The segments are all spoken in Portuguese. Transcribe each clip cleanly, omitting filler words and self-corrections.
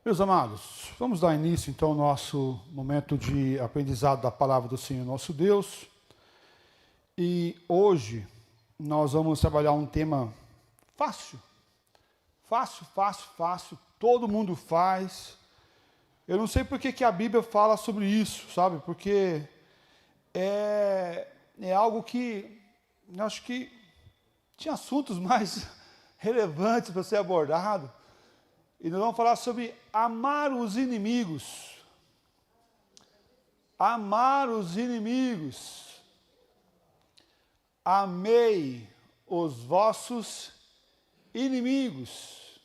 Meus amados, vamos dar início então ao nosso momento de aprendizado da palavra do Senhor nosso Deus. E hoje nós vamos trabalhar um tema fácil. Fácil. Todo mundo faz. Eu não sei por que a Bíblia fala sobre isso, sabe? Porque é algo que eu acho que tinha assuntos mais relevantes para ser abordado. E nós vamos falar sobre amar os inimigos. Amar os inimigos. Amei os vossos inimigos.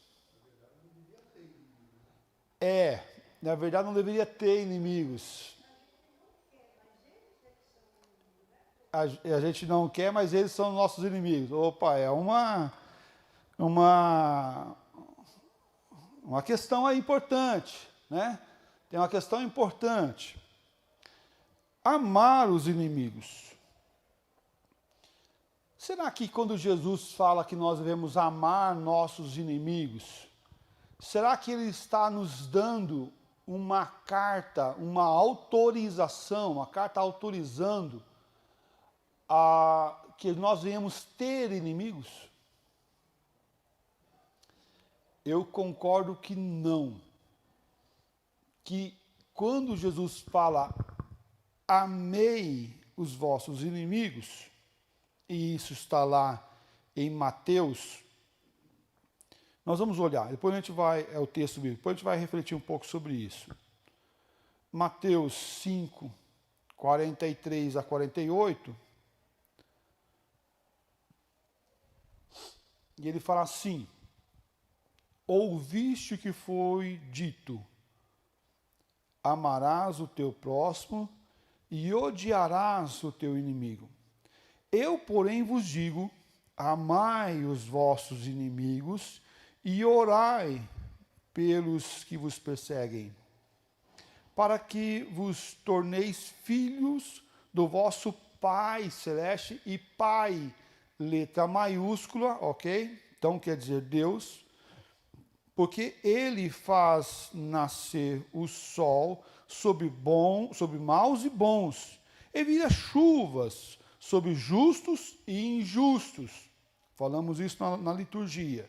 Na verdade não deveria ter inimigos. A gente não quer, mas eles são nossos inimigos. Opa, é uma questão aí importante, né? Tem uma questão importante. Amar os inimigos. Será que quando Jesus fala que nós devemos amar nossos inimigos, será que Ele está nos dando uma carta, uma autorização, uma carta autorizando a que nós venhamos ter inimigos? Eu concordo que não. Que quando Jesus fala, amei os vossos inimigos, e isso está lá em Mateus, nós vamos olhar, depois a gente vai, é o texto bíblico, depois a gente vai refletir um pouco sobre isso. Mateus 5, 43 a 48, e ele fala assim: ouviste que foi dito, amarás o teu próximo e odiarás o teu inimigo. Eu, porém, vos digo, amai os vossos inimigos e orai pelos que vos perseguem, para que vos torneis filhos do vosso Pai Celeste. E Pai, letra maiúscula, ok? Então quer dizer Deus, porque Ele faz nascer o sol sobre maus e bons, e vira chuvas sobre justos e injustos. Falamos isso na liturgia.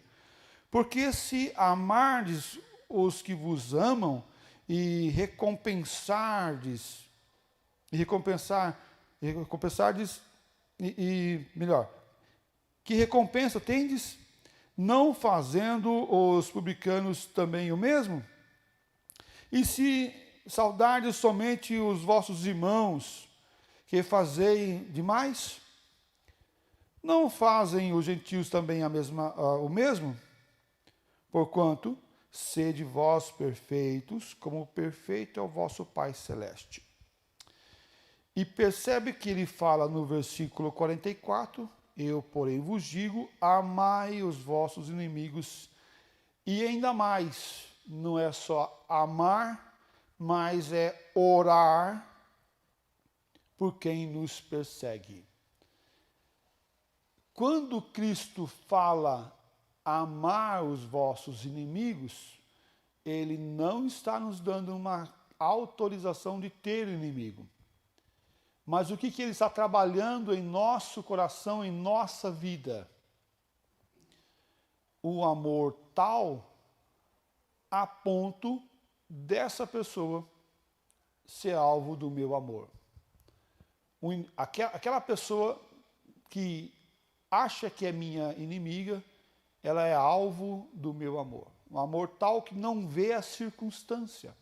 Porque se amardes os que vos amam e recompensardes, melhor, que recompensa tendes, não fazendo os publicanos também o mesmo? E se saudardes somente os vossos irmãos, que fazei demais? Não fazem os gentios também o mesmo? Porquanto, sede vós perfeitos, como perfeito é o vosso Pai Celeste. E percebe que ele fala no versículo 44, eu, porém, vos digo, amai os vossos inimigos. E ainda mais, não é só amar, mas é orar por quem nos persegue. Quando Cristo fala amar os vossos inimigos, Ele não está nos dando uma autorização de ter inimigo. Mas o que Ele está trabalhando em nosso coração, em nossa vida? O amor tal a ponto dessa pessoa ser alvo do meu amor. Aquela pessoa que acha que é minha inimiga, ela é alvo do meu amor. Um amor tal que não vê a circunstância,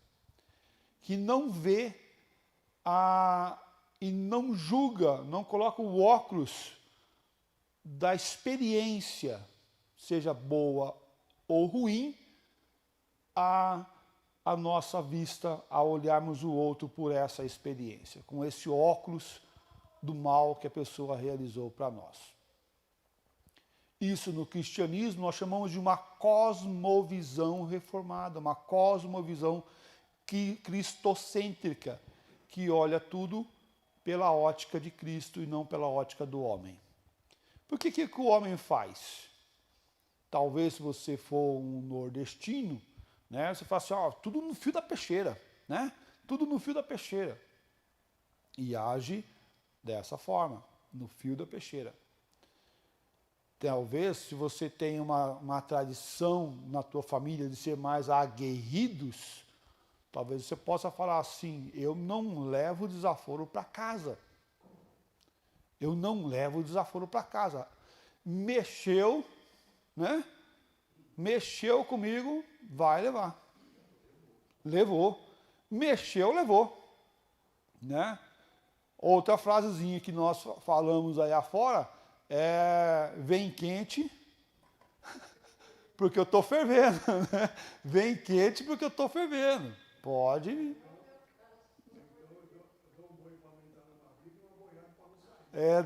que não vê e não julga, não coloca o óculos da experiência, seja boa ou ruim, a nossa vista ao olharmos o outro por essa experiência, com esse óculos do mal que a pessoa realizou para nós. Isso no cristianismo nós chamamos de uma cosmovisão reformada, uma cosmovisão cristocêntrica, que olha tudo pela ótica de Cristo e não pela ótica do homem. Por que o homem faz? Talvez se você for um nordestino, né? Você fala assim, ó, tudo no fio da peixeira, né? Tudo no fio da peixeira. E age dessa forma, no fio da peixeira. Talvez, se você tem uma tradição na tua família de ser mais aguerridos, talvez você possa falar assim, eu não levo desaforo para casa. Eu não levo desaforo para casa. Mexeu, né? Mexeu comigo, vai levar. Levou. Mexeu, levou. Né? Outra frasezinha que nós falamos aí afora é, vem quente, porque eu estou fervendo. Né? Vem quente porque eu estou fervendo. Pode.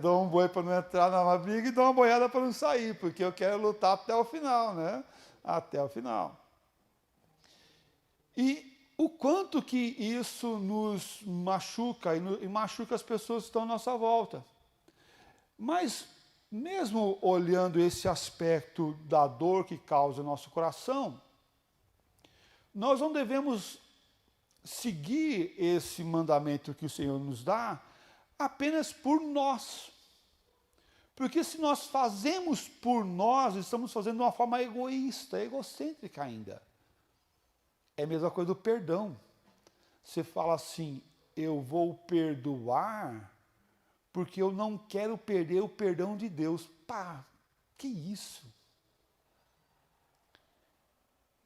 Dou um boi para não entrar na briga e dou uma boiada para não sair, porque eu quero lutar até o final, né? Até o final. E o quanto que isso nos machuca e machuca as pessoas que estão à nossa volta. Mas, mesmo olhando esse aspecto da dor que causa no nosso coração, nós não devemos seguir esse mandamento que o Senhor nos dá apenas por nós. Porque se nós fazemos por nós, estamos fazendo de uma forma egoísta, egocêntrica ainda. É a mesma coisa do perdão. Você fala assim, eu vou perdoar porque eu não quero perder o perdão de Deus. Pá, que isso?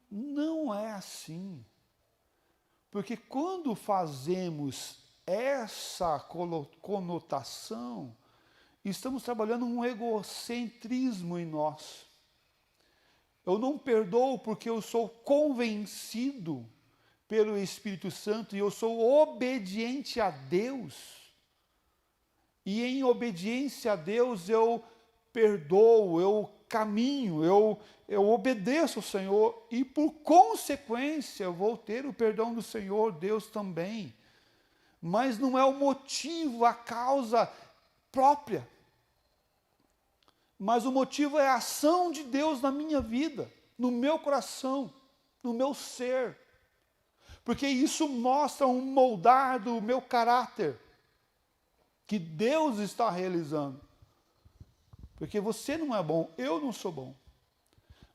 Não é assim. Porque quando fazemos essa conotação, estamos trabalhando um egocentrismo em nós. Eu não perdoo porque eu sou convencido pelo Espírito Santo e eu sou obediente a Deus. E em obediência a Deus eu perdoo, eu caminho, eu obedeço ao Senhor e por consequência eu vou ter o perdão do Senhor, Deus também. Mas não é o motivo, a causa própria. Mas o motivo é a ação de Deus na minha vida, no meu coração, no meu ser. Porque isso mostra um moldar do meu caráter, que Deus está realizando. Porque você não é bom, eu não sou bom.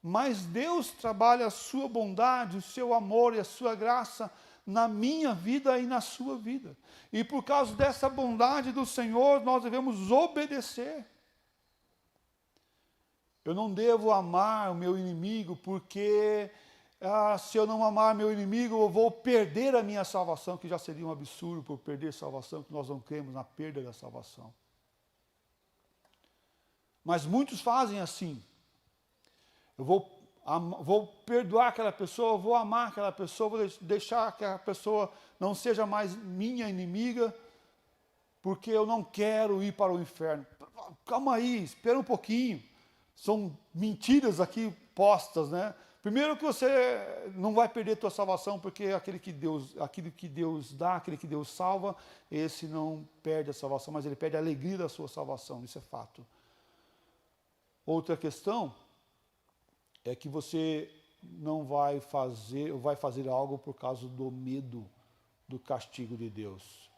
Mas Deus trabalha a sua bondade, o seu amor e a sua graça na minha vida e na sua vida. E por causa dessa bondade do Senhor, nós devemos obedecer. Eu não devo amar o meu inimigo, porque se eu não amar meu inimigo, eu vou perder a minha salvação, que já seria um absurdo por perder a salvação, que nós não cremos na perda da salvação. Mas muitos fazem assim. Eu vou perdoar aquela pessoa, eu vou amar aquela pessoa, vou deixar que a pessoa não seja mais minha inimiga, porque eu não quero ir para o inferno. Calma aí, espera um pouquinho. São mentiras aqui postas, né? Primeiro que você não vai perder a tua salvação, porque aquele que Deus dá, aquele que Deus salva, esse não perde a salvação, mas ele perde a alegria da sua salvação, isso é fato. Outra questão é que você não vai fazer algo por causa do medo do castigo de Deus,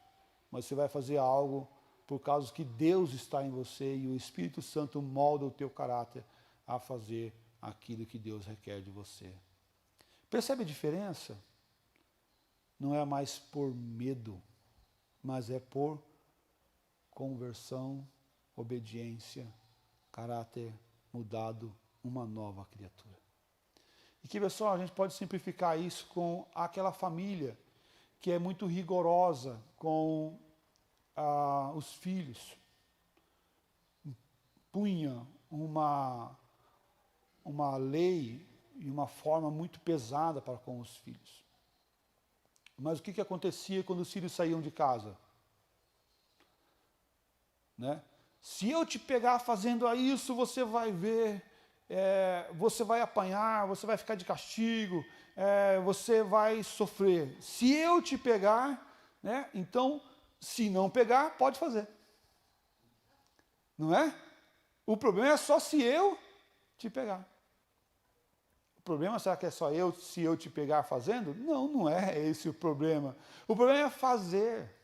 mas você vai fazer algo por causa que Deus está em você e o Espírito Santo molda o teu caráter a fazer aquilo que Deus requer de você. Percebe a diferença? Não é mais por medo, mas é por conversão, obediência, caráter mudado, uma nova criatura. E que, pessoal, a gente pode simplificar isso com aquela família que é muito rigorosa com os filhos. Punha uma lei e uma forma muito pesada para com os filhos. Mas o que acontecia quando os filhos saíam de casa? Né? Se eu te pegar fazendo isso, você vai ver, você vai apanhar, você vai ficar de castigo, você vai sofrer. Se eu te pegar, né, então, se não pegar, pode fazer. Não é? O problema é só se eu te pegar. problema será que é só eu, se eu te pegar fazendo? Não, não é esse o problema. O problema é fazer.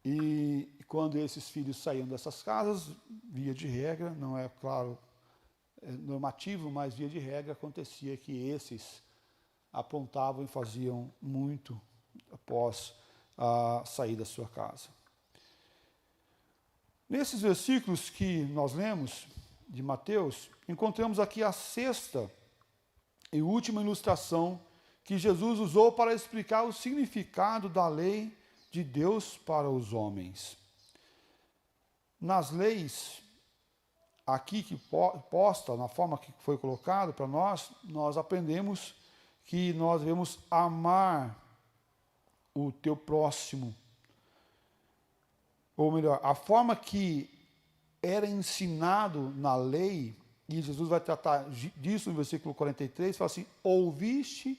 E quando esses filhos saíam dessas casas, via de regra, não é claro, normativo, mas via de regra acontecia que esses aprontavam e faziam muito após a sair da sua casa. Nesses versículos que nós lemos de Mateus, encontramos aqui a sexta e última ilustração que Jesus usou para explicar o significado da lei de Deus para os homens. Nas leis, aqui que posta, na forma que foi colocado para nós aprendemos que nós devemos amar o teu próximo. Ou melhor, a forma que era ensinado na lei, e Jesus vai tratar disso no versículo 43, fala assim, ouviste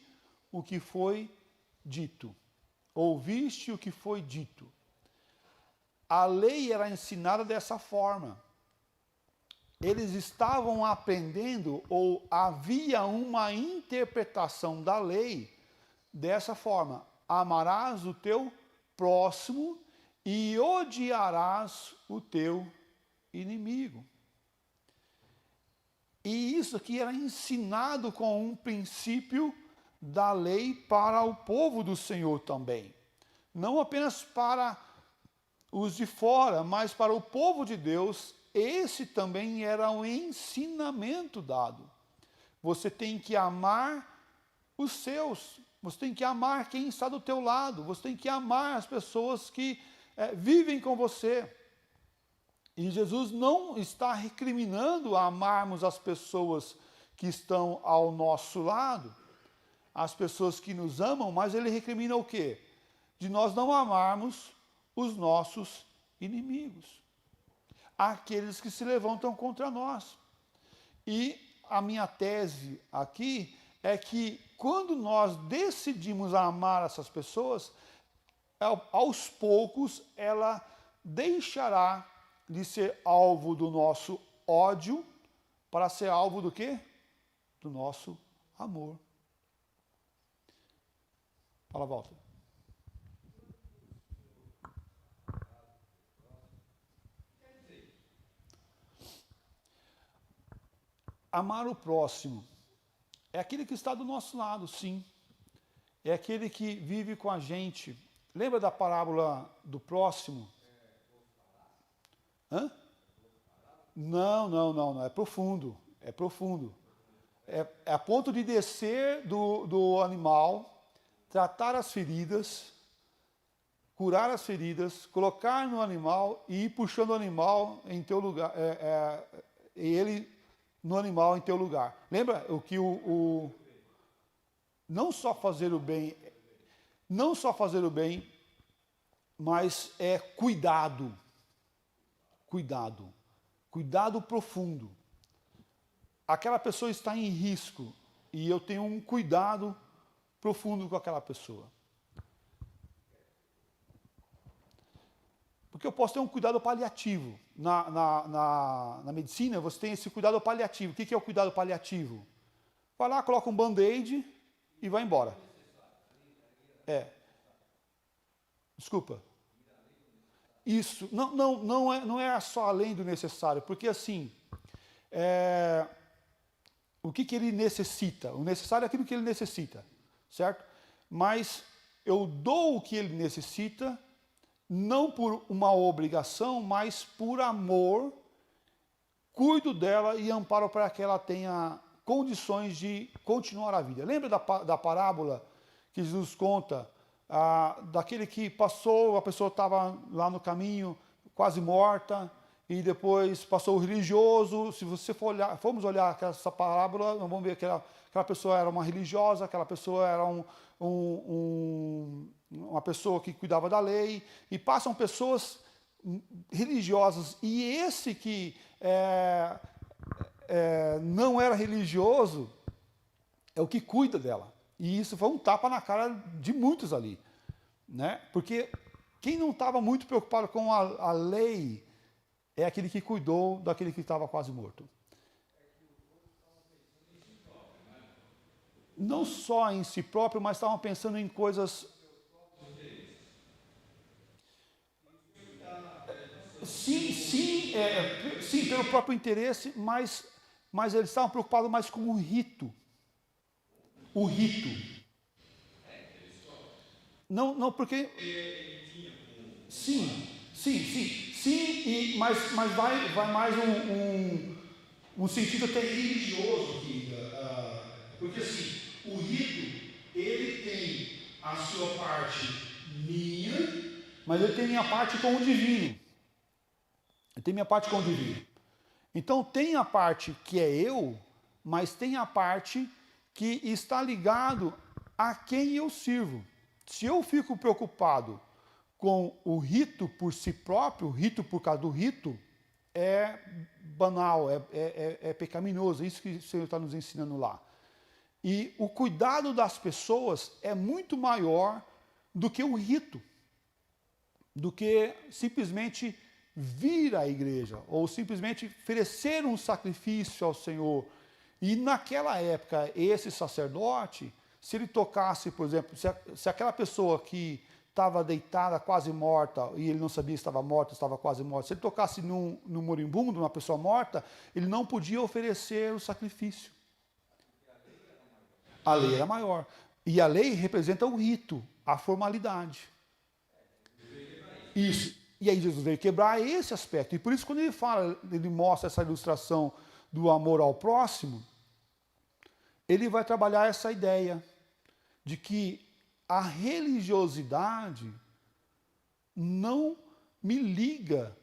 o que foi dito. Ouviste o que foi dito. A lei era ensinada dessa forma. Eles estavam aprendendo, ou havia uma interpretação da lei dessa forma. Amarás o teu próximo e odiarás o teu inimigo. E isso aqui era ensinado com um princípio da lei para o povo do Senhor também. Não apenas para os de fora, mas para o povo de Deus, esse também era um ensinamento dado. Você tem que amar os seus, você tem que amar quem está do teu lado, você tem que amar as pessoas que vivem com você. E Jesus não está recriminando a amarmos as pessoas que estão ao nosso lado, as pessoas que nos amam, mas ele recrimina o quê? De nós não amarmos os nossos inimigos, aqueles que se levantam contra nós. E a minha tese aqui é que quando nós decidimos amar essas pessoas, aos poucos ela deixará de ser alvo do nosso ódio para ser alvo do quê? Do nosso amor. Fala, Walter. Amar o próximo é aquele que está do nosso lado, sim. É aquele que vive com a gente. Lembra da parábola do próximo? Hã? Não. É profundo. É profundo. É a ponto de descer do animal, tratar as feridas, curar as feridas, colocar no animal e ir puxando o animal em teu lugar. Ele no animal em teu lugar. Lembra o que não só fazer o bem, mas é cuidado profundo. Aquela pessoa está em risco e eu tenho um cuidado profundo com aquela pessoa. Porque eu posso ter um cuidado paliativo. Na medicina, você tem esse cuidado paliativo. O que é o cuidado paliativo? Vai lá, coloca um band-aid e vai embora. Desculpa. Isso. Não é só além do necessário. Porque assim, o que ele necessita? O necessário é aquilo que ele necessita. Certo? Mas eu dou o que ele necessita, não por uma obrigação, mas por amor, cuido dela e amparo para que ela tenha condições de continuar a vida. Lembra da parábola que Jesus conta, daquele que passou, a pessoa estava lá no caminho, quase morta, e depois passou o religioso. Se você formos olhar essa parábola, nós vamos ver que aquela pessoa era uma religiosa, aquela pessoa era uma pessoa que cuidava da lei, e passam pessoas religiosas, e esse que não era religioso é o que cuida dela. E isso foi um tapa na cara de muitos ali, né? Porque quem não estava muito preocupado com a lei é aquele que cuidou daquele que estava quase morto. não só em si próprio, mas estavam pensando em coisas. Sim, sim, sim, pelo próprio interesse, mas eles estavam preocupados mais com o rito. O rito. Não, não, porque. Sim, sim, sim, sim, mas vai mais um sentido até religioso aqui. Porque assim, o rito, ele tem a sua parte minha, mas ele tem minha parte com o divino. Ele tem minha parte com o divino. Então tem a parte que é eu, mas tem a parte que está ligado a quem eu sirvo. Se eu fico preocupado com o rito por si próprio, o rito por causa do rito, é banal, é pecaminoso, é isso que o Senhor está nos ensinando lá. E o cuidado das pessoas é muito maior do que o rito, do que simplesmente vir à igreja, ou simplesmente oferecer um sacrifício ao Senhor. E naquela época, esse sacerdote, se ele tocasse, por exemplo, se aquela pessoa que estava deitada, quase morta, e ele não sabia se estava morta, estava quase morta, se ele tocasse num moribundo, numa pessoa morta, ele não podia oferecer o sacrifício. A lei era maior. E a lei representa o rito, a formalidade. Isso. E aí Jesus veio quebrar esse aspecto. E por isso, quando ele fala, ele mostra essa ilustração do amor ao próximo, ele vai trabalhar essa ideia de que a religiosidade não me liga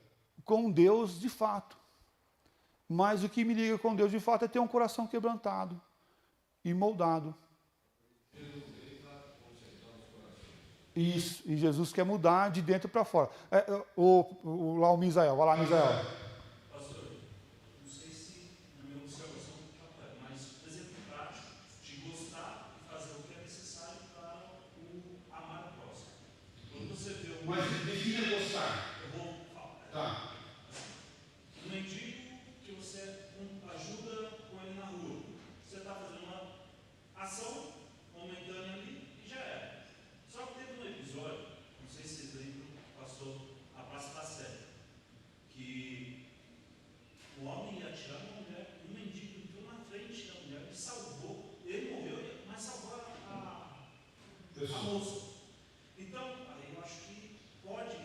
com Deus de fato. Mas o que me liga com Deus de fato é ter um coração quebrantado e moldado. Isso, e Jesus quer mudar de dentro para fora. Lá o Misael, vai lá, Misael. Pastor, não sei se na minha observação está correta, mas exemplo prático de gostar e fazer o que é necessário para o amar o próximo. Quando você vê um. Mas defina gostar. Eu vou falar. Tá. Um mendigo que você ajuda com ele na rua. Você está fazendo uma ação momentânea ali e já era. Só que teve um episódio, não sei se vocês lembram, passou a Praça da Sé, que o homem ia atirar uma mulher, um mendigo entrou na frente da mulher e salvou. Ele morreu, mas salvou a moça. Então, aí eu acho que pode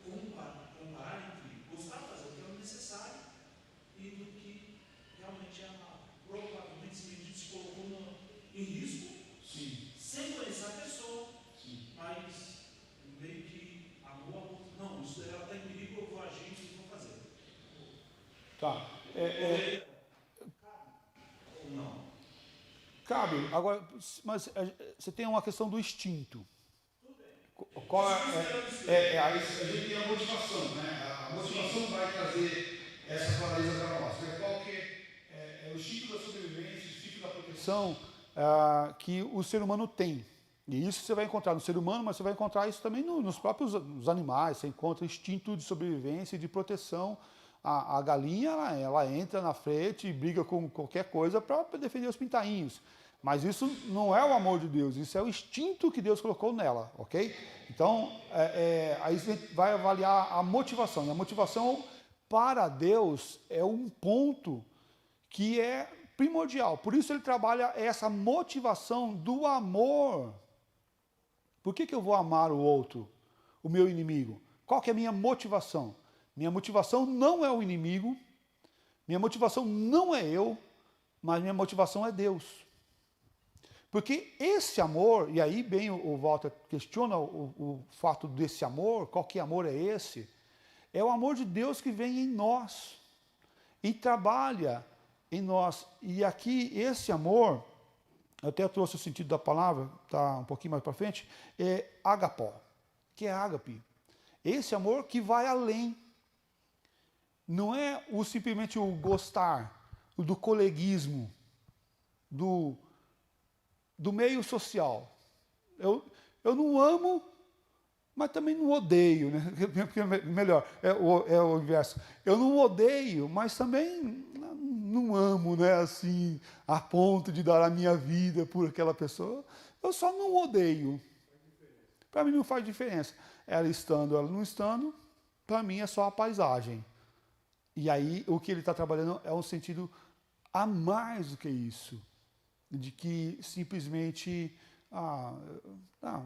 comparar entre gostar de fazer o que é necessário e do que realmente provavelmente esse mendigo se colocou em risco. Sim. Sem conhecer a pessoa, Sim. mas meio que amor, não, isso ela está em perigo, eu vou agir e vou fazer. Tá. Ou não? Cabe. Agora, mas você tem uma questão do instinto. Qual aí a gente tem a motivação, né? A motivação vai trazer essa clareza para nós. Qual que é o instinto da sobrevivência, o instinto da proteção que o ser humano tem. E isso você vai encontrar no ser humano, mas você vai encontrar isso também nos próprios animais. Você encontra instinto de sobrevivência e de proteção. A galinha, ela entra na frente e briga com qualquer coisa para defender os pintainhos. Mas isso não é o amor de Deus, isso é o instinto que Deus colocou nela, ok? Então, aí você vai avaliar a motivação. E a motivação para Deus é um ponto que é primordial. Por isso ele trabalha essa motivação do amor. Por que eu vou amar o outro, o meu inimigo? Qual que é a minha motivação? Minha motivação não é o inimigo, minha motivação não é eu, mas minha motivação é Deus. Porque esse amor, e aí bem o Walter questiona o fato desse amor, qual que amor é esse? É o amor de Deus que vem em nós e trabalha em nós. E aqui esse amor, eu até trouxe o sentido da palavra, tá um pouquinho mais para frente, é agapó, que é ágape. Esse amor que vai além. Não é simplesmente o gostar, o do coleguismo, do meio social. Eu não amo, mas também não odeio, né? Melhor, é o inverso. Eu não odeio, mas também não amo, né, assim, a ponto de dar a minha vida por aquela pessoa. Eu só não odeio. Para mim não faz diferença. Ela estando, ela não estando, para mim é só a paisagem. E aí o que ele está trabalhando é um sentido a mais do que isso. De que simplesmente,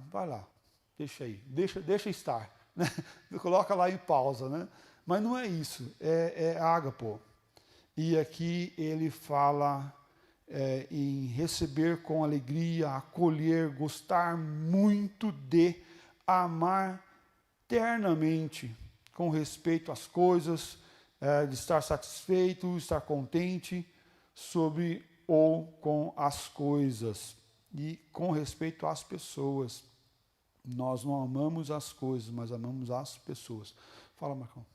vai lá, deixa aí, deixa estar. Né? Coloca lá em pausa, né? Mas não é isso, é ágapo. E aqui ele fala em receber com alegria, acolher, gostar muito de, amar ternamente, com respeito às coisas, de estar satisfeito, estar contente sobre ou com as coisas. E com respeito às pessoas. Nós não amamos as coisas, mas amamos as pessoas. Fala, Marcão.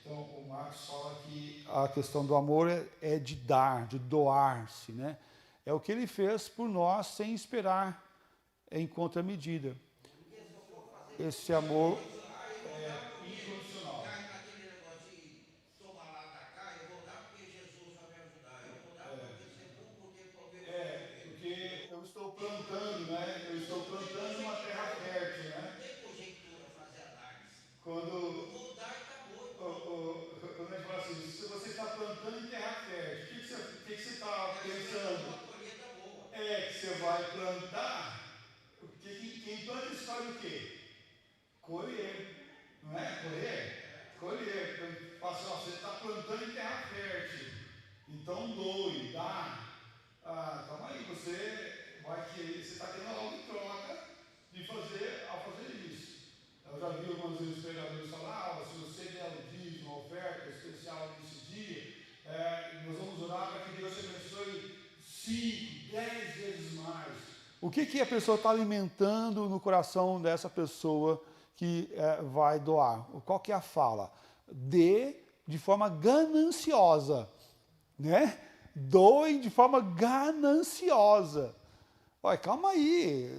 Então, o Marx fala que a questão do amor é de dar, de doar-se, né? É o que ele fez por nós sem esperar em contramedida. Esse amor é incondicional. Porque eu estou plantando, né? Eu estou plantando uma terra fértil, né? Quando a gente fala assim, se você está plantando em terra fértil, o que você está pensando? Que você vai plantar, porque quem planta escolhe o quê? Colher, não é? Colher. Você está plantando em terra fértil, então doe, dá. Calma aí, você está tendo algo em troca ao fazer isso. Eu já vi algumas vezes os pregadores falar, se você der o dízimo, uma oferta especial nesse dia, nós vamos orar para que Deus te abençoe 5, 10 vezes mais. O que a pessoa está alimentando no coração dessa pessoa que vai doar? Qual que é a fala? Dê de forma gananciosa, né? Doe de forma gananciosa. Olha, calma aí,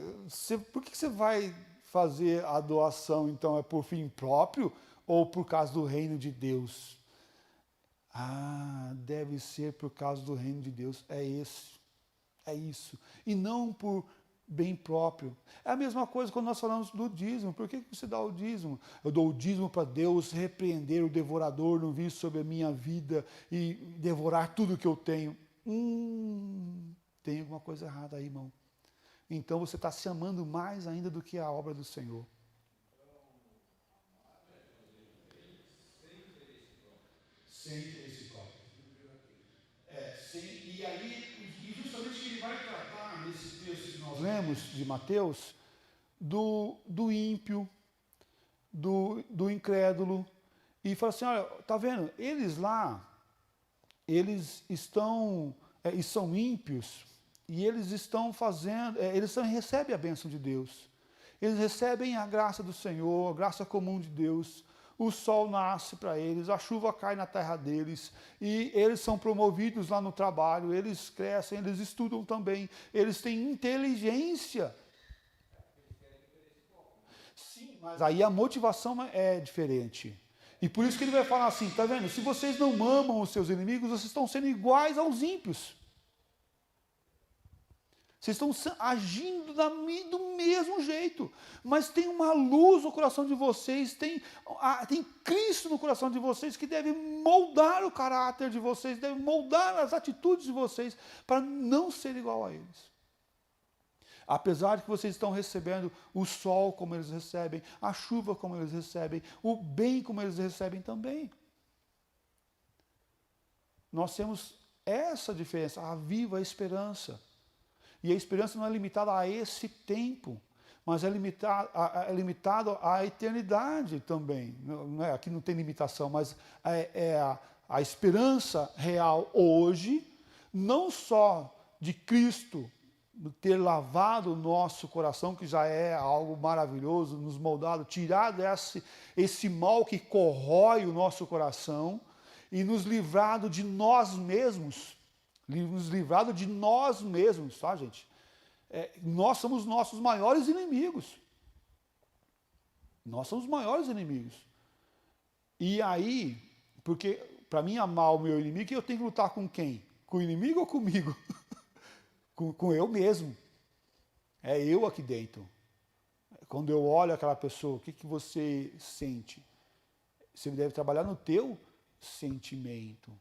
por que você vai fazer a doação, então, é por fim próprio ou por causa do reino de Deus? Deve ser por causa do reino de Deus, é isso, e não por bem próprio. É a mesma coisa quando nós falamos do dízimo. Por que você dá o dízimo? Eu dou o dízimo para Deus repreender o devorador, não vir sobre a minha vida e devorar tudo que eu tenho. Tem alguma coisa errada aí, irmão. Então você está se amando mais ainda do que a obra do Senhor. Sem interesse próprio. E aí, justamente ele vai tratar nesse texto que nós lemos de Mateus, do ímpio, do incrédulo, e fala assim, olha, tá vendo, eles lá, eles estão, e são ímpios, e eles estão fazendo, eles recebem a bênção de Deus, eles recebem a graça do Senhor, a graça comum de Deus, o sol nasce para eles, a chuva cai na terra deles, e eles são promovidos lá no trabalho, eles crescem, eles estudam também, eles têm inteligência. Sim, mas aí a motivação é diferente. E por isso que ele vai falar assim, tá vendo? Se vocês não amam os seus inimigos, vocês estão sendo iguais aos ímpios. Vocês estão agindo do mesmo jeito, mas tem uma luz no coração de vocês, tem Cristo no coração de vocês que deve moldar o caráter de vocês, deve moldar as atitudes de vocês para não ser igual a eles. Apesar de que vocês estão recebendo o sol como eles recebem, a chuva como eles recebem, o bem como eles recebem também. Nós temos essa diferença, a viva esperança. E a esperança não é limitada a esse tempo, mas é limitado à eternidade também. Aqui não tem limitação, mas a esperança real hoje não só de Cristo ter lavado o nosso coração, que já é algo maravilhoso, nos moldado, tirado esse mal que corrói o nosso coração e nos livrado de nós mesmos, tá, gente? Nós somos nossos maiores inimigos. Nós somos os maiores inimigos. E aí, porque para mim amar o meu inimigo, eu tenho que lutar com quem? Com o inimigo ou comigo? com eu mesmo. É eu aqui dentro. Quando eu olho aquela pessoa, o que você sente? Você deve trabalhar no teu sentimento.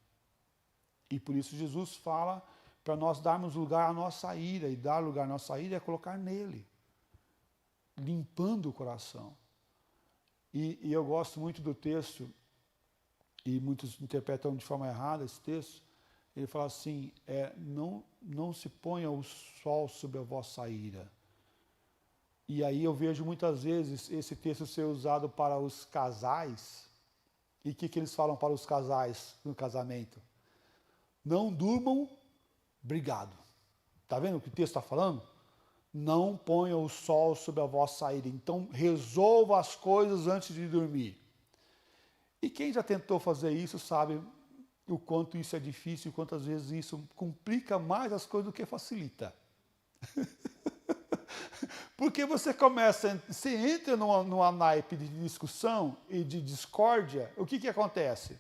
E por isso Jesus fala para nós darmos lugar à nossa ira. E dar lugar à nossa ira é colocar nele, limpando o coração. E eu gosto muito do texto, e muitos interpretam de forma errada esse texto. Ele fala assim, não se ponha o sol sobre a vossa ira. E aí eu vejo muitas vezes esse texto ser usado para os casais. E o que eles falam para os casais no casamento? Não durmam brigado. Está vendo o que o texto está falando? Não ponha o sol sobre a vossa ira. Então resolva as coisas antes de dormir. E quem já tentou fazer isso sabe o quanto isso é difícil, quantas vezes isso complica mais as coisas do que facilita. Porque você entra numa naipe de discussão e de discórdia, o que acontece?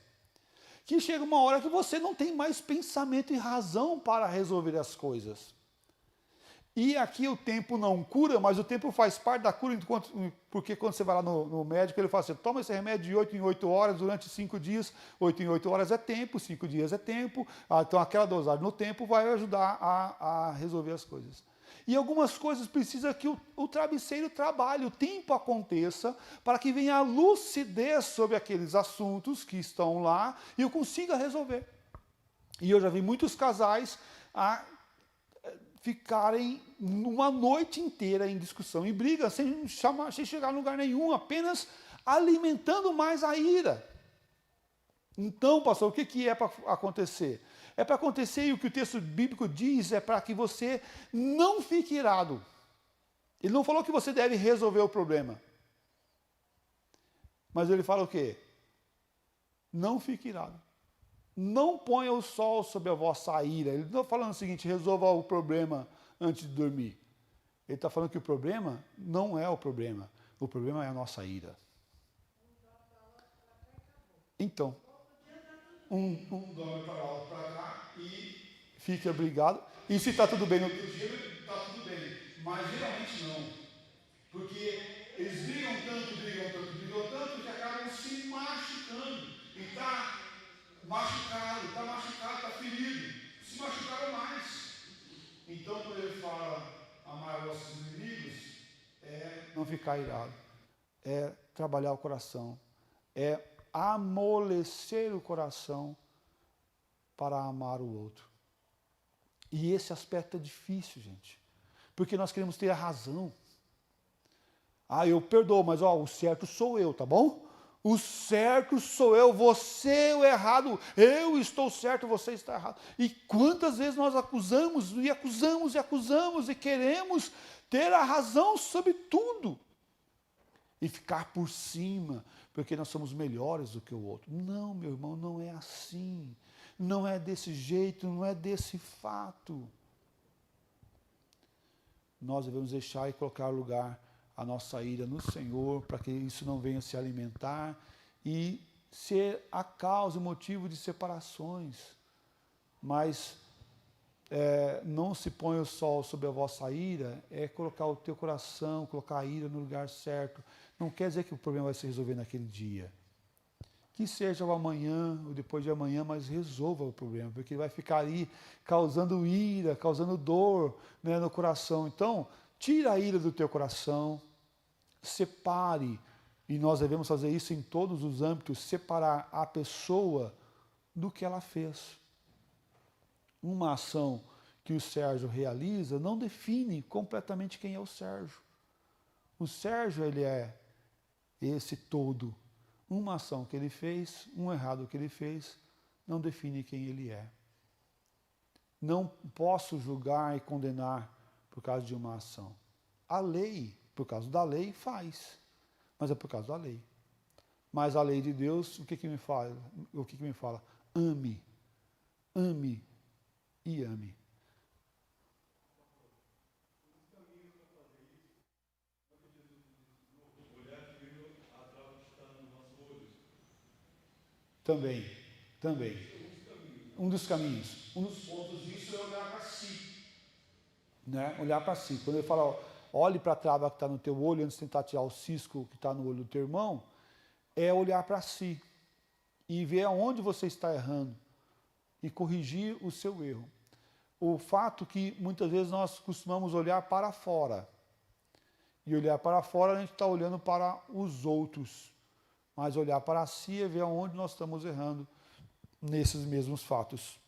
Que chega uma hora que você não tem mais pensamento e razão para resolver as coisas. E aqui o tempo não cura, mas o tempo faz parte da cura, porque quando você vai lá no médico, ele fala assim, toma esse remédio de 8 em 8 horas durante 5 dias, 8 em 8 horas é tempo, 5 dias é tempo, então aquela dosagem no tempo vai ajudar a resolver as coisas. E algumas coisas precisam que o travesseiro trabalhe, o tempo aconteça, para que venha a lucidez sobre aqueles assuntos que estão lá e eu consiga resolver. E eu já vi muitos casais ficarem uma noite inteira em discussão, em briga, sem chegar a lugar nenhum, apenas alimentando mais a ira. Então, pastor, o que é para acontecer? É para acontecer, e o que o texto bíblico diz, é para que você não fique irado. Ele não falou que você deve resolver o problema. Mas ele fala o quê? Não fique irado. Não ponha o sol sobre a vossa ira. Ele não está falando o seguinte, resolva o problema antes de dormir. Ele está falando que o problema não é o problema. O problema é a nossa ira. Então, um dorme para lá, outro para cá e fica brigado. E se está tudo bem no outro dia, está tudo bem. Mas geralmente não. Porque eles brigam tanto, que acabam se machucando. E está machucado, está ferido. Se machucaram mais. Então, quando ele fala amar vossos inimigos, é não ficar irado. É trabalhar o coração. É amolecer o coração para amar o outro. E esse aspecto é difícil, gente. Porque nós queremos ter a razão. Eu perdoo, mas o certo sou eu, tá bom? O certo sou eu, você é o errado, eu estou certo, você está errado. E quantas vezes nós acusamos e queremos ter a razão sobre tudo. E ficar por cima, porque nós somos melhores do que o outro. Não, meu irmão, não é assim. Não é desse jeito, não é desse fato. Nós devemos deixar e colocar lugar a nossa ira no Senhor, para que isso não venha se alimentar e ser a causa e motivo de separações. Mas não se põe o sol sobre a vossa ira, é colocar o teu coração, colocar a ira no lugar certo. Não quer dizer que o problema vai se resolver naquele dia. Que seja o amanhã, ou depois de amanhã, mas resolva o problema, porque ele vai ficar ali causando ira, causando dor, né, no coração. Então, tira a ira do teu coração, separe, e nós devemos fazer isso em todos os âmbitos, separar a pessoa do que ela fez. Uma ação que o Sérgio realiza não define completamente quem é o Sérgio. O Sérgio, ele é esse todo. Uma ação que ele fez, um errado que ele fez, não define quem ele é. Não posso julgar e condenar por causa de uma ação. A lei, por causa da lei, faz, mas é por causa da lei. Mas a lei de Deus, o que me fala? O que me fala? Ame, ame e ame. Também, também. Um dos caminhos, um dos pontos disso é olhar para si. Né? Olhar para si. Quando ele fala, ó, olhe para a trava que está no teu olho antes de tentar tirar o cisco que está no olho do teu irmão, é olhar para si e ver aonde você está errando e corrigir o seu erro. O fato que muitas vezes nós costumamos olhar para fora. E olhar para fora a gente está olhando para os outros. Mas olhar para si é ver aonde nós estamos errando nesses mesmos fatos.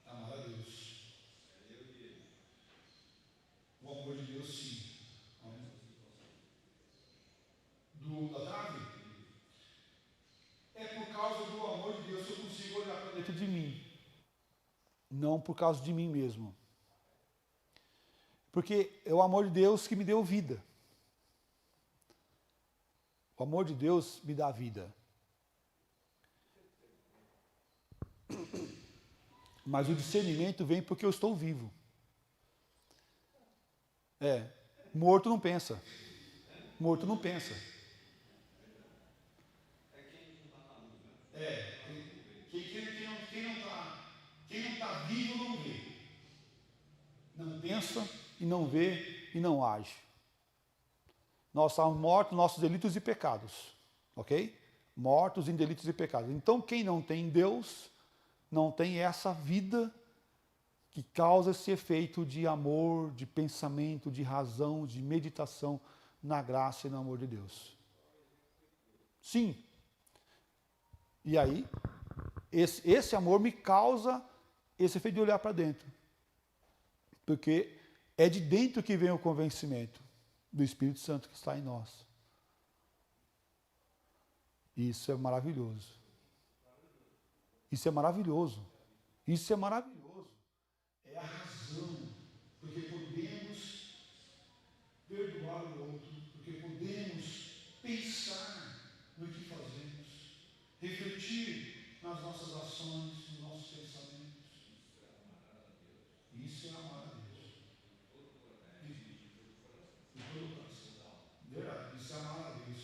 Amar a Deus. O amor de Deus, sim. Da trave? É por causa do amor de Deus que eu consigo olhar para dentro de mim. Não por causa de mim mesmo. Porque é o amor de Deus que me deu vida. O amor de Deus me dá vida. Mas o discernimento vem porque eu estou vivo. Morto não pensa. Morto não pensa. Quem não está vivo não vê. Não pensa e não vê e não age. Nós estamos mortos, nossos delitos e pecados. Ok? Mortos em delitos e pecados. Então quem não tem Deus, não tem essa vida que causa esse efeito de amor, de pensamento, de razão, de meditação na graça e no amor de Deus. Sim. E aí, esse amor me causa esse efeito de olhar para dentro. Porque é de dentro que vem o convencimento do Espírito Santo que está em nós. Isso é maravilhoso. Isso é maravilhoso. Isso é maravilhoso. É a razão. Porque podemos perdoar o outro. Porque podemos pensar no que fazemos. Refletir nas nossas ações, nos nossos pensamentos. Isso é amar a Deus. De todo o coração. Verdade, isso é amar a Deus.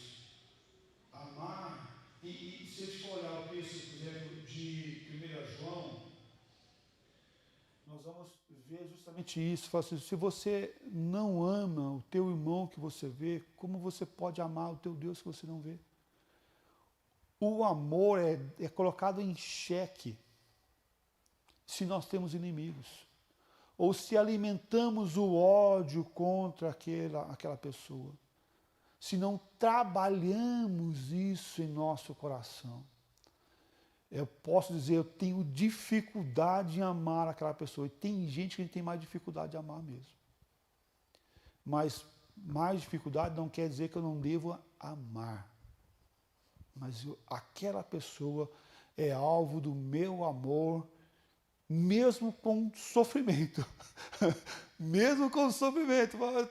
Amar, e se a gente for olhar o texto, por exemplo, de 1 João, nós vamos ver justamente isso. Assim, se você não ama o teu irmão que você vê, como você pode amar o teu Deus que você não vê? O amor é colocado em xeque se nós temos inimigos. Ou se alimentamos o ódio contra aquela pessoa. Se não trabalhamos isso em nosso coração. Eu posso dizer, eu tenho dificuldade em amar aquela pessoa. E tem gente que tem mais dificuldade de amar mesmo. Mas mais dificuldade não quer dizer que eu não devo amar. Mas aquela pessoa é alvo do meu amor, mesmo com sofrimento. Mesmo com sofrimento. Eu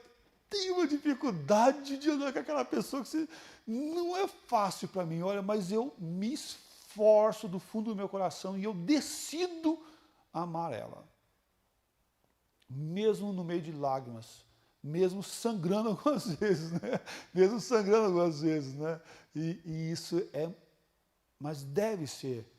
tenho uma dificuldade de andar com aquela pessoa que não é fácil para mim. Olha, mas eu me esforço do fundo do meu coração e eu decido amar ela. Mesmo no meio de lágrimas. Mesmo sangrando algumas vezes, né? Mesmo sangrando algumas vezes, né? E isso mas deve ser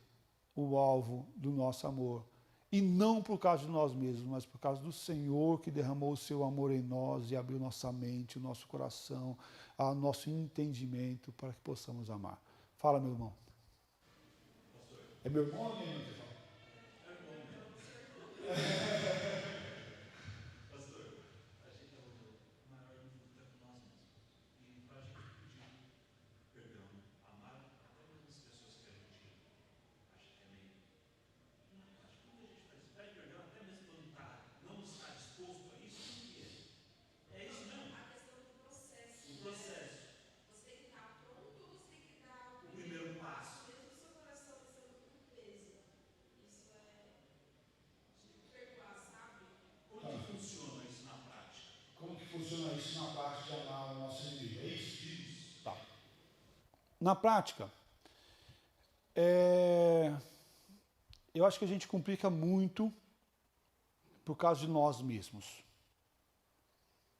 o alvo do nosso amor. E não por causa de nós mesmos, mas por causa do Senhor que derramou o seu amor em nós e abriu nossa mente, o nosso coração, o nosso entendimento para que possamos amar. Fala, meu irmão. É meu irmão ou minha irmã que fala? É irmão mesmo. Pastor, a gente é o maior dívida com nós mesmos. E para a gente pedir perdão, amar até mesmo as pessoas que a gente acha que é meio. Acho que muita gente faz isso. Pede perdão até mesmo quando não está disposto a isso. Por quê? É isso mesmo? A questão do processo. O processo. Você tem que estar pronto ou você tem que dar O primeiro passo. Na prática, eu acho que a gente complica muito por causa de nós mesmos.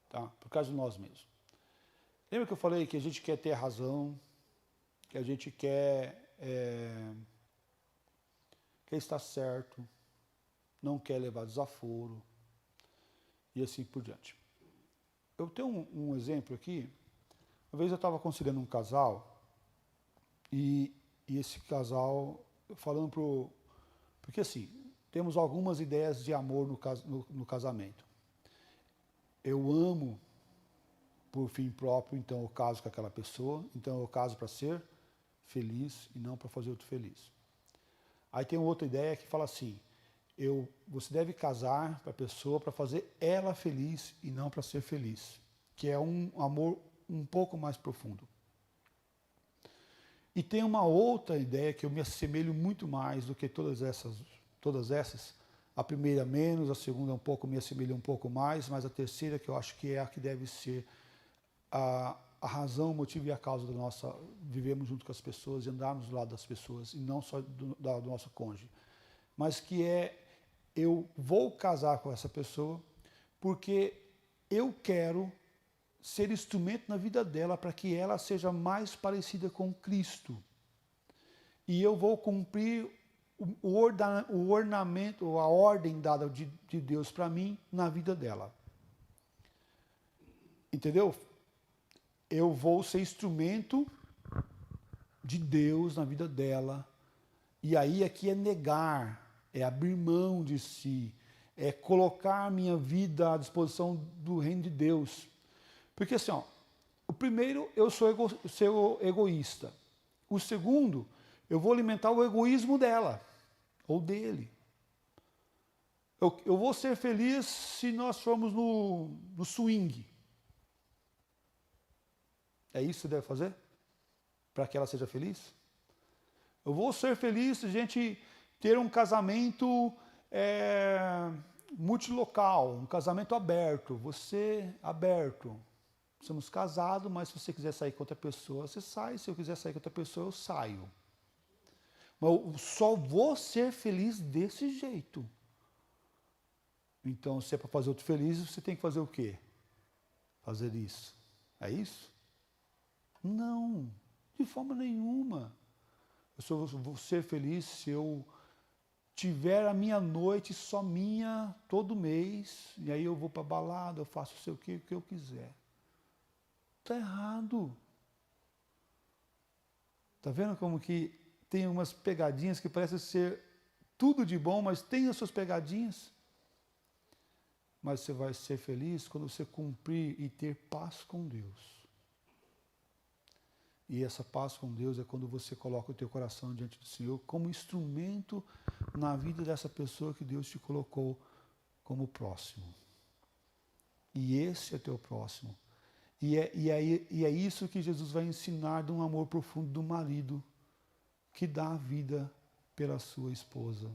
Tá? Por causa de nós mesmos. Lembra que eu falei que a gente quer ter razão, que a gente quer estar certo, não quer levar desaforo e assim por diante. Eu tenho um exemplo aqui. Uma vez eu estava aconselhando um casal e esse casal falando porque assim, temos algumas ideias de amor no casamento. Eu amo por fim próprio, então eu caso com aquela pessoa, então eu caso para ser feliz e não para fazer outro feliz. Aí tem outra ideia que fala assim, você deve casar para a pessoa para fazer ela feliz e não para ser feliz, que é um amor um pouco mais profundo. E tem uma outra ideia que eu me assemelho muito mais do que todas essas. A primeira menos, a segunda um pouco me assemelha um pouco mais, mas a terceira que eu acho que é a que deve ser a razão, o motivo e a causa da nossa vivermos junto com as pessoas e andarmos do lado das pessoas, e não só do nosso cônjuge. Mas que eu vou casar com essa pessoa porque eu quero ser instrumento na vida dela para que ela seja mais parecida com Cristo. E eu vou cumprir o ornamento, a ordem dada de Deus para mim na vida dela. Entendeu? Eu vou ser instrumento de Deus na vida dela. E aí aqui é negar, é abrir mão de si, é colocar a minha vida à disposição do reino de Deus. Porque assim, o primeiro, eu sou egoísta. O segundo, eu vou alimentar o egoísmo dela, ou dele. Eu vou ser feliz se nós formos no swing. É isso que você deve fazer? Para que ela seja feliz? Eu vou ser feliz se a gente ter um casamento multilocal, um casamento aberto. Você aberto. Somos casados, mas se você quiser sair com outra pessoa, você sai. Se eu quiser sair com outra pessoa, eu saio. Mas eu só vou ser feliz desse jeito. Então, se é para fazer outro feliz, você tem que fazer o quê? Fazer isso. É isso? Não, de forma nenhuma. Eu só vou ser feliz se eu tiver a minha noite só minha todo mês, e aí eu vou para a balada, eu faço o que eu quiser. Está errado. Está vendo como que tem umas pegadinhas que parecem ser tudo de bom, mas tem as suas pegadinhas? Mas você vai ser feliz quando você cumprir e ter paz com Deus. E essa paz com Deus é quando você coloca o teu coração diante do Senhor como instrumento na vida dessa pessoa que Deus te colocou como próximo. E esse é teu próximo. E é isso que Jesus vai ensinar de um amor profundo do marido que dá a vida pela sua esposa.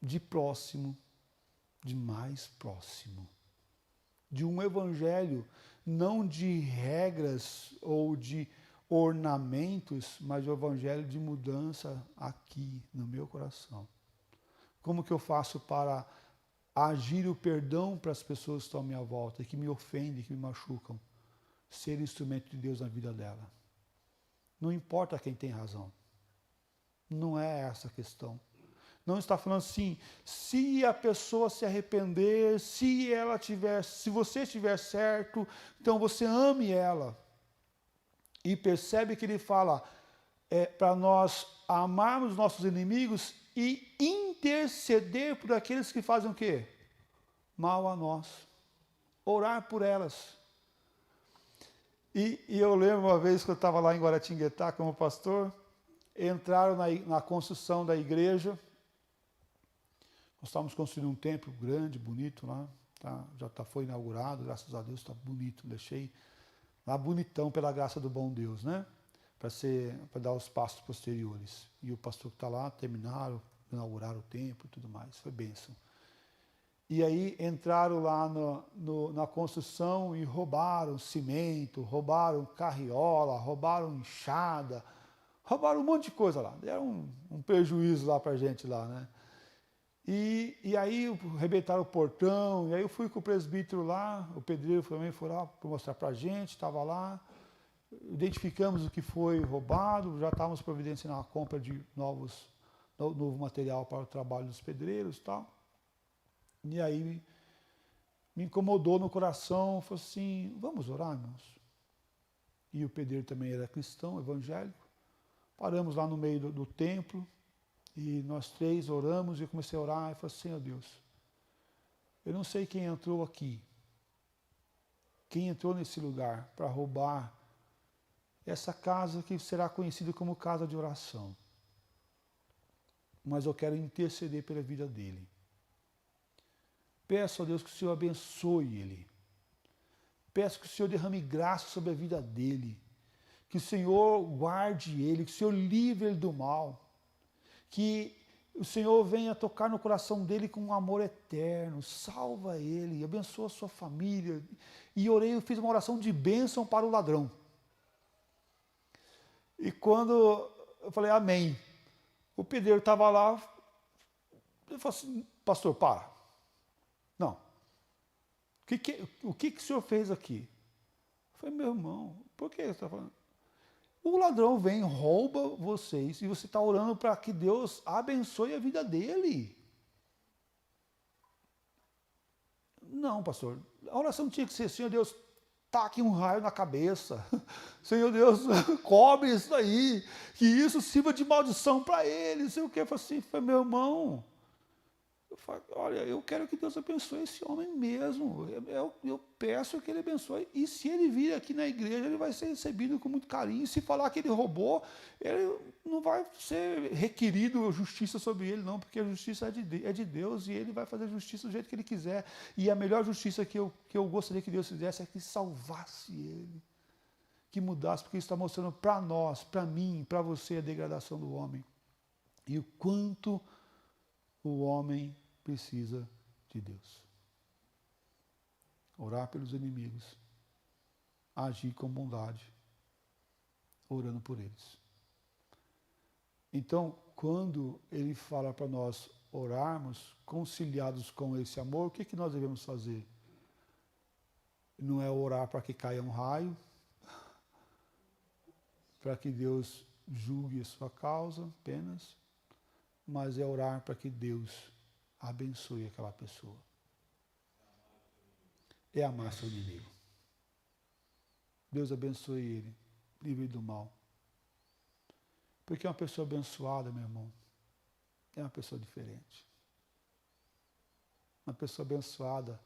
De próximo, de mais próximo. De um evangelho, não de regras ou de ornamentos, mas o evangelho de mudança aqui no meu coração. Como que eu faço para agir o perdão para as pessoas que estão à minha volta, que me ofendem, que me machucam? Ser instrumento de Deus na vida dela. Não importa quem tem razão. Não é essa a questão. Não está falando assim, se a pessoa se arrepender, se você estiver certo, então você ame ela. E percebe que ele fala para nós amarmos nossos inimigos e interceder por aqueles que fazem o quê? Mal a nós. Orar por elas. E eu lembro uma vez que eu estava lá em Guaratinguetá como pastor, entraram na construção da igreja. Nós estávamos construindo um templo grande, bonito lá. Já foi inaugurado, graças a Deus, está bonito. Deixei lá bonitão pela graça do bom Deus, né? Para dar os passos posteriores. E o pastor que está lá, inauguraram o templo e tudo mais. Foi bênção. E aí entraram lá na construção e roubaram cimento, roubaram carriola, roubaram enxada, roubaram um monte de coisa lá. Deram um prejuízo lá pra gente lá, né? E aí arrebentaram o portão, e aí eu fui com o presbítero lá, o pedreiro também foi lá para mostrar pra gente, estava lá, identificamos o que foi roubado, já estávamos providenciando a compra de novo material para o trabalho dos pedreiros e tal. E aí me incomodou no coração, falei assim, vamos orar, irmãos? E o pedreiro também era cristão, evangélico. Paramos lá no meio do templo e nós três oramos e eu comecei a orar e falei assim, ó Deus, eu não sei quem entrou aqui, quem entrou nesse lugar para roubar essa casa que será conhecida como casa de oração. Mas eu quero interceder pela vida dele. Peço a Deus que o Senhor abençoe ele. Peço que o Senhor derrame graça sobre a vida dele. Que o Senhor guarde ele, que o Senhor livre ele do mal. Que o Senhor venha tocar no coração dele com um amor eterno. Salva ele, abençoa a sua família. E orei, eu fiz uma oração de bênção para o ladrão. E quando eu falei amém, o pedreiro estava lá, ele falou assim, pastor, para. Não. O que o senhor fez aqui? Eu falei, meu irmão, por que você está falando? O ladrão vem, rouba vocês e você está orando para que Deus abençoe a vida dele. Não, pastor. A oração tinha que ser, Senhor Deus, taque um raio na cabeça. Senhor Deus, cobre isso aí. Que isso sirva de maldição para ele. Não sei o que. Eu falei assim, meu irmão. Eu falo, olha, eu quero que Deus abençoe esse homem mesmo. Eu peço que ele abençoe. E se ele vir aqui na igreja, ele vai ser recebido com muito carinho. E se falar que ele roubou, ele não vai ser requerido justiça sobre ele, não, porque a justiça é de Deus e ele vai fazer justiça do jeito que ele quiser. E a melhor justiça que eu gostaria que Deus fizesse é que salvasse ele, que mudasse, porque isso está mostrando para nós, para mim, para você, a degradação do homem. E o quanto o homem precisa de Deus. Orar pelos inimigos. Agir com bondade. Orando por eles. Então, quando ele fala para nós orarmos, conciliados com esse amor, o que nós devemos fazer? Não é orar para que caia um raio, para que Deus julgue a sua causa apenas, mas é orar para que Deus abençoe aquela pessoa. É amar seu inimigo. Deus abençoe ele, livre do mal. Porque uma pessoa abençoada, meu irmão, é uma pessoa diferente. Uma pessoa abençoada,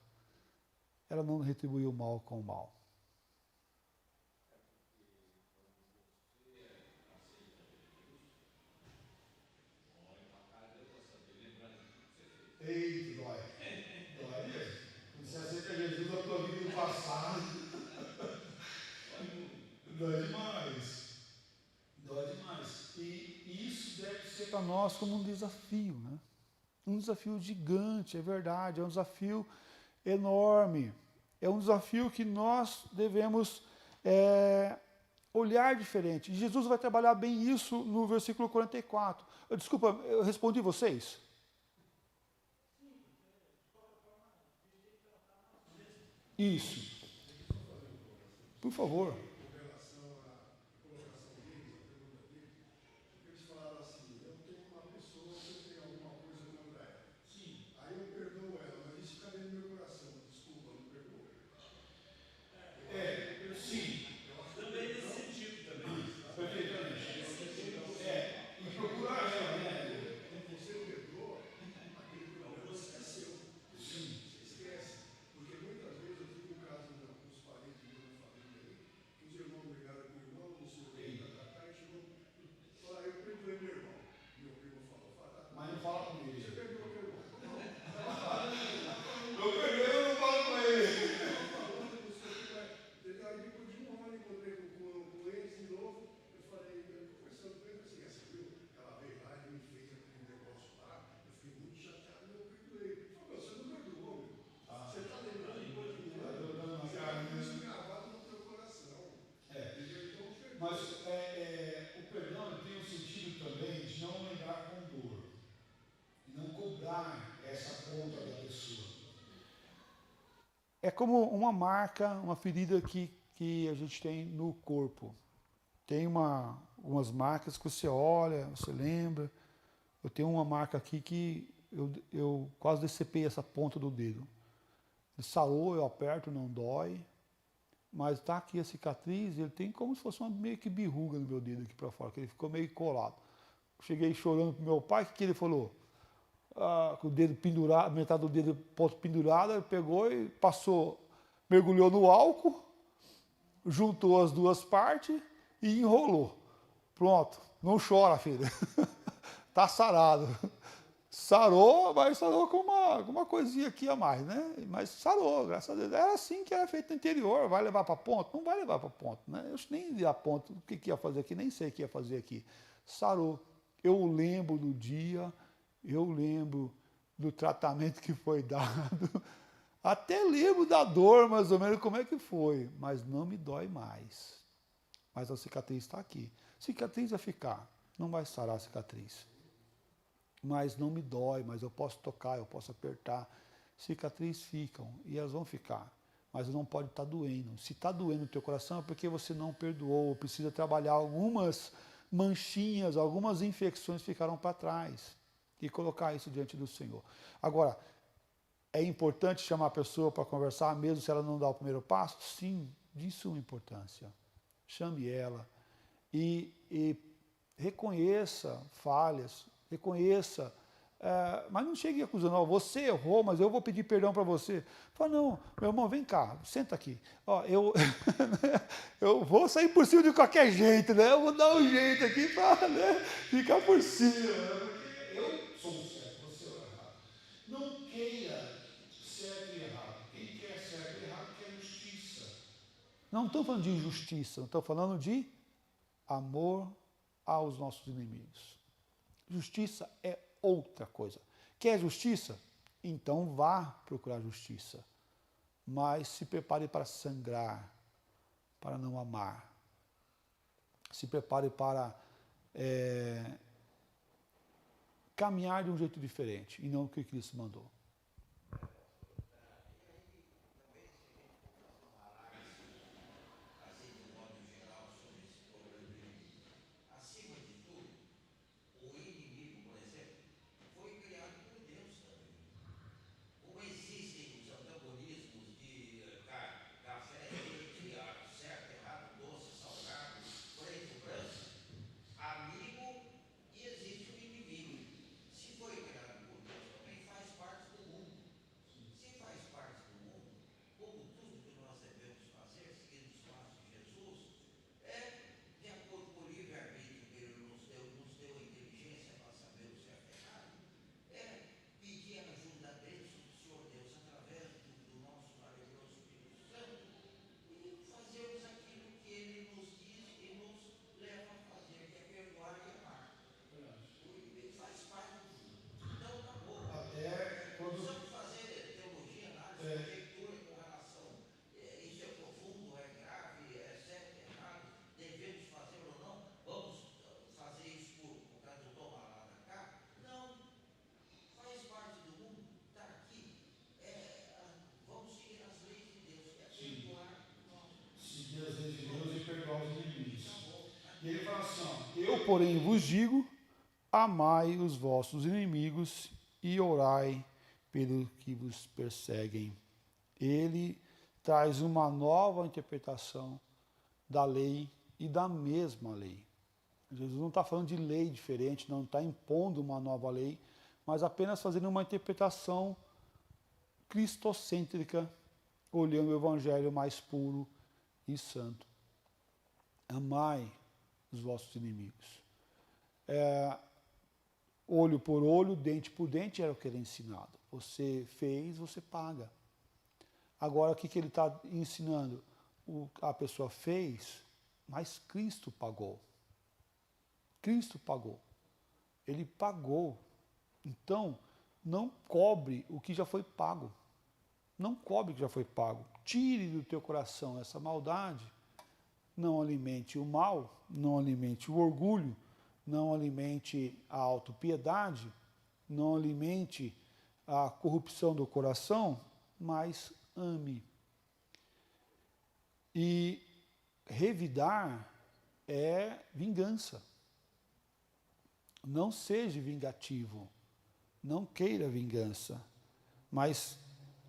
ela não retribui o mal com o mal. Eita, dói. Dói mesmo. Você aceita Jesus na tua vida do passado. Dói demais. Dói demais. E isso deve ser para nós como um desafio, né? Um desafio gigante, é verdade. É um desafio enorme. É um desafio que nós devemos olhar diferente. Jesus vai trabalhar bem isso no versículo 44. Desculpa, eu respondi vocês? Isso. Por favor. Com relação à colocação deles, a pergunta deles, porque eles falaram assim, eu tenho uma pessoa que eu tenho alguma coisa contra ela. Sim. Aí eu perdoo ela, mas isso fica dentro do meu coração. Desculpa, não perdoa. Sim. Também nesse sentido também. Perfeitamente. E procurar ela, né? Você perdoa, aquele problema você esqueceu. Sim. Você esquece. Porque muitas vezes eu tive um caso com os parentes meus na família aí, que curar essa ponta da pessoa? É como uma marca, uma ferida que a gente tem no corpo. Tem umas marcas que você olha, você lembra. Eu tenho uma marca aqui que eu quase decepei essa ponta do dedo. Ele sarou, eu aperto, não dói. Mas está aqui a cicatriz, ele tem como se fosse uma meio que berruga no meu dedo aqui para fora, que ele ficou meio colado. Cheguei chorando pro meu pai, o que ele falou? Com o dedo pendurado, metade do dedo ponto pendurado, ele pegou e passou, mergulhou no álcool, juntou as duas partes e enrolou. Pronto, não chora, filha. Tá sarado. Sarou, mas sarou com uma coisinha aqui a mais, né? Mas sarou, graças a Deus. Era assim que era feito no interior. Vai levar para ponto? Não vai levar para ponto, né? Eu nem ia a ponto. O que ia fazer aqui? Nem sei o que ia fazer aqui. Sarou. Eu lembro do dia, eu lembro do tratamento que foi dado. Até lembro da dor, mais ou menos, como é que foi. Mas não me dói mais. Mas a cicatriz está aqui. Cicatriz vai ficar. Não vai sarar a cicatriz. Mas não me dói, mas eu posso tocar, eu posso apertar. Cicatrizes ficam e elas vão ficar, mas não pode estar doendo. Se está doendo no teu coração é porque você não perdoou, precisa trabalhar algumas manchinhas, algumas infecções ficaram para trás e colocar isso diante do Senhor. Agora, é importante chamar a pessoa para conversar, mesmo se ela não dá o primeiro passo? Sim, de suma importância. Chame ela e reconheça falhas, reconheça, mas não chegue acusando, você errou, mas eu vou pedir perdão para você. Fala, não, meu irmão, vem cá, senta aqui. Eu vou sair por cima de qualquer jeito, né? Eu vou dar um jeito aqui para, né, ficar por cima. Eu sou o certo, você é o errado. Não queira certo e errado. Quem quer certo e errado quer justiça. Não estou falando de injustiça, estou falando de amor aos nossos inimigos. Justiça é outra coisa. Quer justiça? Então vá procurar justiça. Mas se prepare para sangrar, para não amar. Se prepare para caminhar de um jeito diferente e não o que Cristo mandou. Acima de tudo, o inimigo, por exemplo, foi criado por Deus também. Como existem os antagonismos de café, leite, certo, errado, doce, salgado, preto, branco, amigo, e existe o inimigo. Se foi criado por Deus também, faz parte do mundo. Se faz parte do mundo, como tudo que nós devemos fazer, seguindo os passos de Jesus, de acordo com o livre-arbítrio que Ele nos deu inteligência para saber o certo e errado, pedir a ajuda da bênção do Senhor Deus através do nosso maravilhoso Espírito Santo e fazermos aquilo que Ele nos diz e nos leva a fazer, que é perdoar e amar. O inimigo faz parte do mundo. Então, acabou. Até Não quando precisamos fazer teologia, análise, conjectura com relação. Isso é profundo, é grave, é certo, é errado, devemos fazer ou não? Vamos fazer isso por causa do tomar lá da cá? Não. Faz parte do mundo, está aqui. Vamos seguir as leis de Deus, que é perdoar nós. seguir as leis de Deus e perdoar os inimigos. E ele fala assim, ó, Eu, porém, vos digo, amai os vossos inimigos e orai pelos que vos perseguem. Ele traz uma nova interpretação da lei e da mesma lei. Jesus não está falando de lei diferente, não está impondo uma nova lei, mas apenas fazendo uma interpretação cristocêntrica, olhando o evangelho mais puro e santo. Amai os vossos inimigos. Olho por olho, dente por dente, era o que era ensinado. Você fez, você paga. Agora, o que ele está ensinando? A pessoa fez, mas Cristo pagou. Cristo pagou. Ele pagou. Então, não cobre o que já foi pago. Não cobre o que já foi pago. Tire do teu coração essa maldade. Não alimente o mal, não alimente o orgulho, não alimente a autopiedade, não alimente a corrupção do coração, mas ame. E revidar é vingança. Não seja vingativo, não queira vingança, mas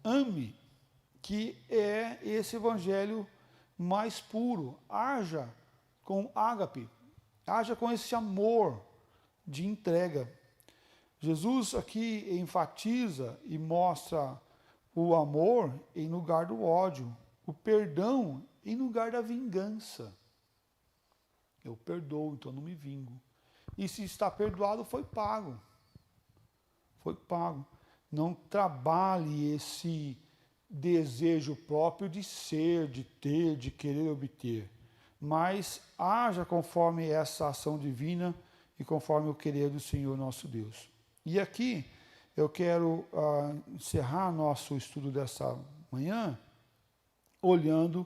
ame, que é esse evangelho mais puro. Haja com ágape, haja com esse amor de entrega. Jesus aqui enfatiza e mostra o amor em lugar do ódio, o perdão em lugar da vingança. Eu perdoo, então não me vingo. E se está perdoado, foi pago. Foi pago. Não trabalhe esse desejo próprio de ser, de ter, de querer obter. Mas haja conforme essa ação divina e conforme o querer do Senhor nosso Deus. E aqui eu quero encerrar nosso estudo dessa manhã olhando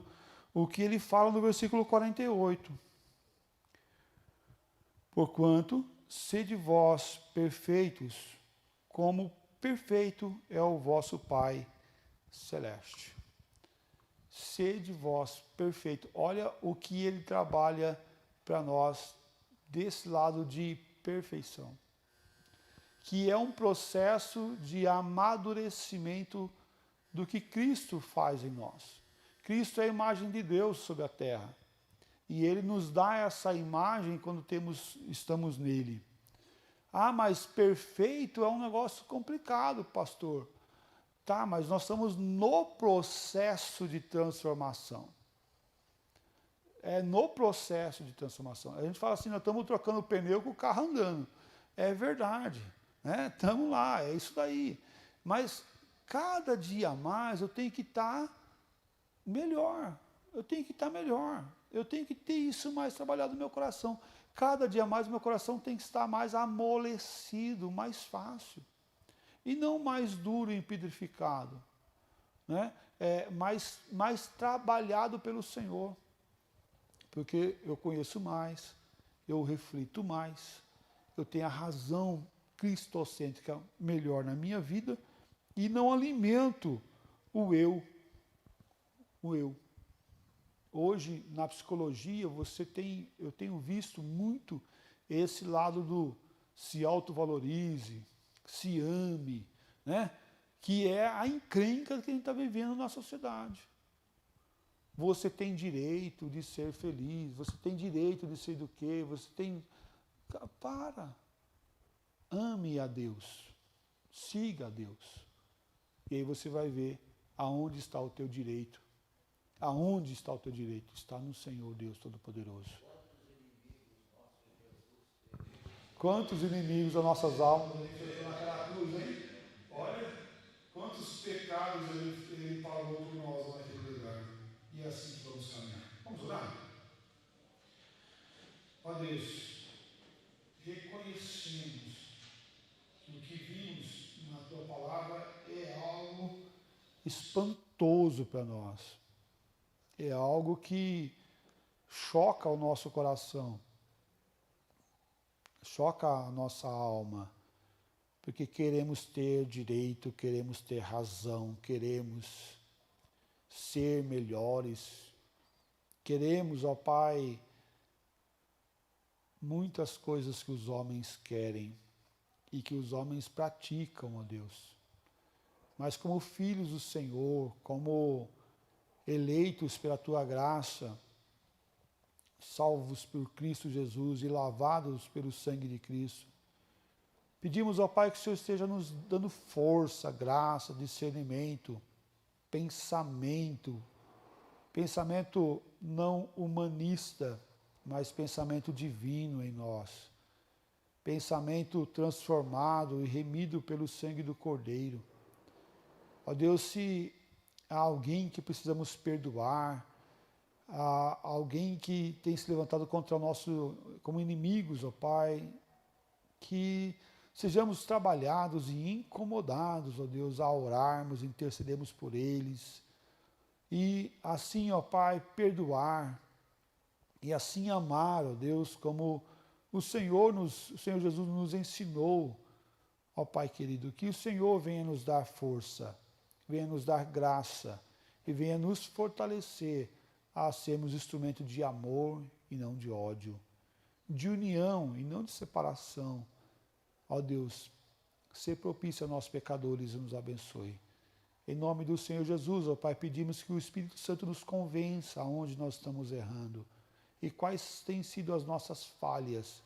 o que ele fala no versículo 48. Porquanto, sede vós perfeitos, como perfeito é o vosso Pai celeste. Sede vós perfeito. Olha o que ele trabalha para nós desse lado de perfeição, que é um processo de amadurecimento do que Cristo faz em nós. Cristo é a imagem de Deus sobre a terra. E ele nos dá essa imagem quando estamos nele. Ah, mas perfeito é um negócio complicado, pastor. Tá, mas nós estamos no processo de transformação. É no processo de transformação. A gente fala assim, nós estamos trocando o pneu com o carro andando. É verdade, né? Estamos lá, é isso daí. Mas cada dia mais eu tenho que estar melhor. Eu tenho que estar melhor. Eu tenho que ter isso mais trabalhado no meu coração. Cada dia mais o meu coração tem que estar mais amolecido, mais fácil. E não mais duro e empedrificado. Né? Mais trabalhado pelo Senhor. Porque eu conheço mais, eu reflito mais, eu tenho a razão cristocêntrica melhor na minha vida e não alimento o eu. O eu. Hoje, na psicologia, eu tenho visto muito esse lado do se autovalorize, se ame, né? Que é a encrenca que a gente está vivendo na sociedade. Você tem direito de ser feliz, você tem direito de ser do quê, você tem... Para! Ame a Deus, siga a Deus. E aí você vai ver aonde está o teu direito. Aonde está o teu direito? Está no Senhor Deus Todo-Poderoso. Quantos inimigos das nossas almas ele fez naquela cruz, hein? Olha, quantos pecados ele pagou por nós naquele lugar. E é assim que vamos caminhar. Vamos orar? Ó Deus, reconhecemos que o que vimos na tua palavra é algo espantoso para nós. É algo que choca o nosso coração, choca a nossa alma, porque queremos ter direito, queremos ter razão, queremos ser melhores, queremos, ó Pai, muitas coisas que os homens querem e que os homens praticam, ó Deus. Mas como filhos do Senhor, como eleitos pela Tua graça, salvos por Cristo Jesus e lavados pelo sangue de Cristo, pedimos ao Pai que o Senhor esteja nos dando força, graça, discernimento, pensamento não humanista, mas pensamento divino em nós, pensamento transformado e remido pelo sangue do Cordeiro. Ó Deus, se há alguém que precisamos perdoar, há alguém que tem se levantado contra o nosso, como inimigos, ó Pai, que sejamos trabalhados e incomodados, ó Deus, a orarmos, intercedermos por eles, e assim, ó Pai, perdoar, e assim amar, ó Deus, como o Senhor Jesus nos ensinou Ó Pai querido, que o Senhor venha nos dar força, venha nos dar graça e venha nos fortalecer a sermos instrumento de amor e não de ódio, de união e não de separação. Ó Deus, ser propício a nós pecadores e nos abençoe. Em nome do Senhor Jesus, ó Pai, pedimos que o Espírito Santo nos convença aonde nós estamos errando e quais têm sido as nossas falhas,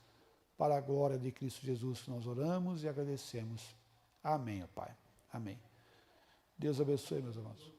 para a glória de Cristo Jesus que nós oramos e agradecemos. Amém, ó Pai. Amém. Deus abençoe, meus amados.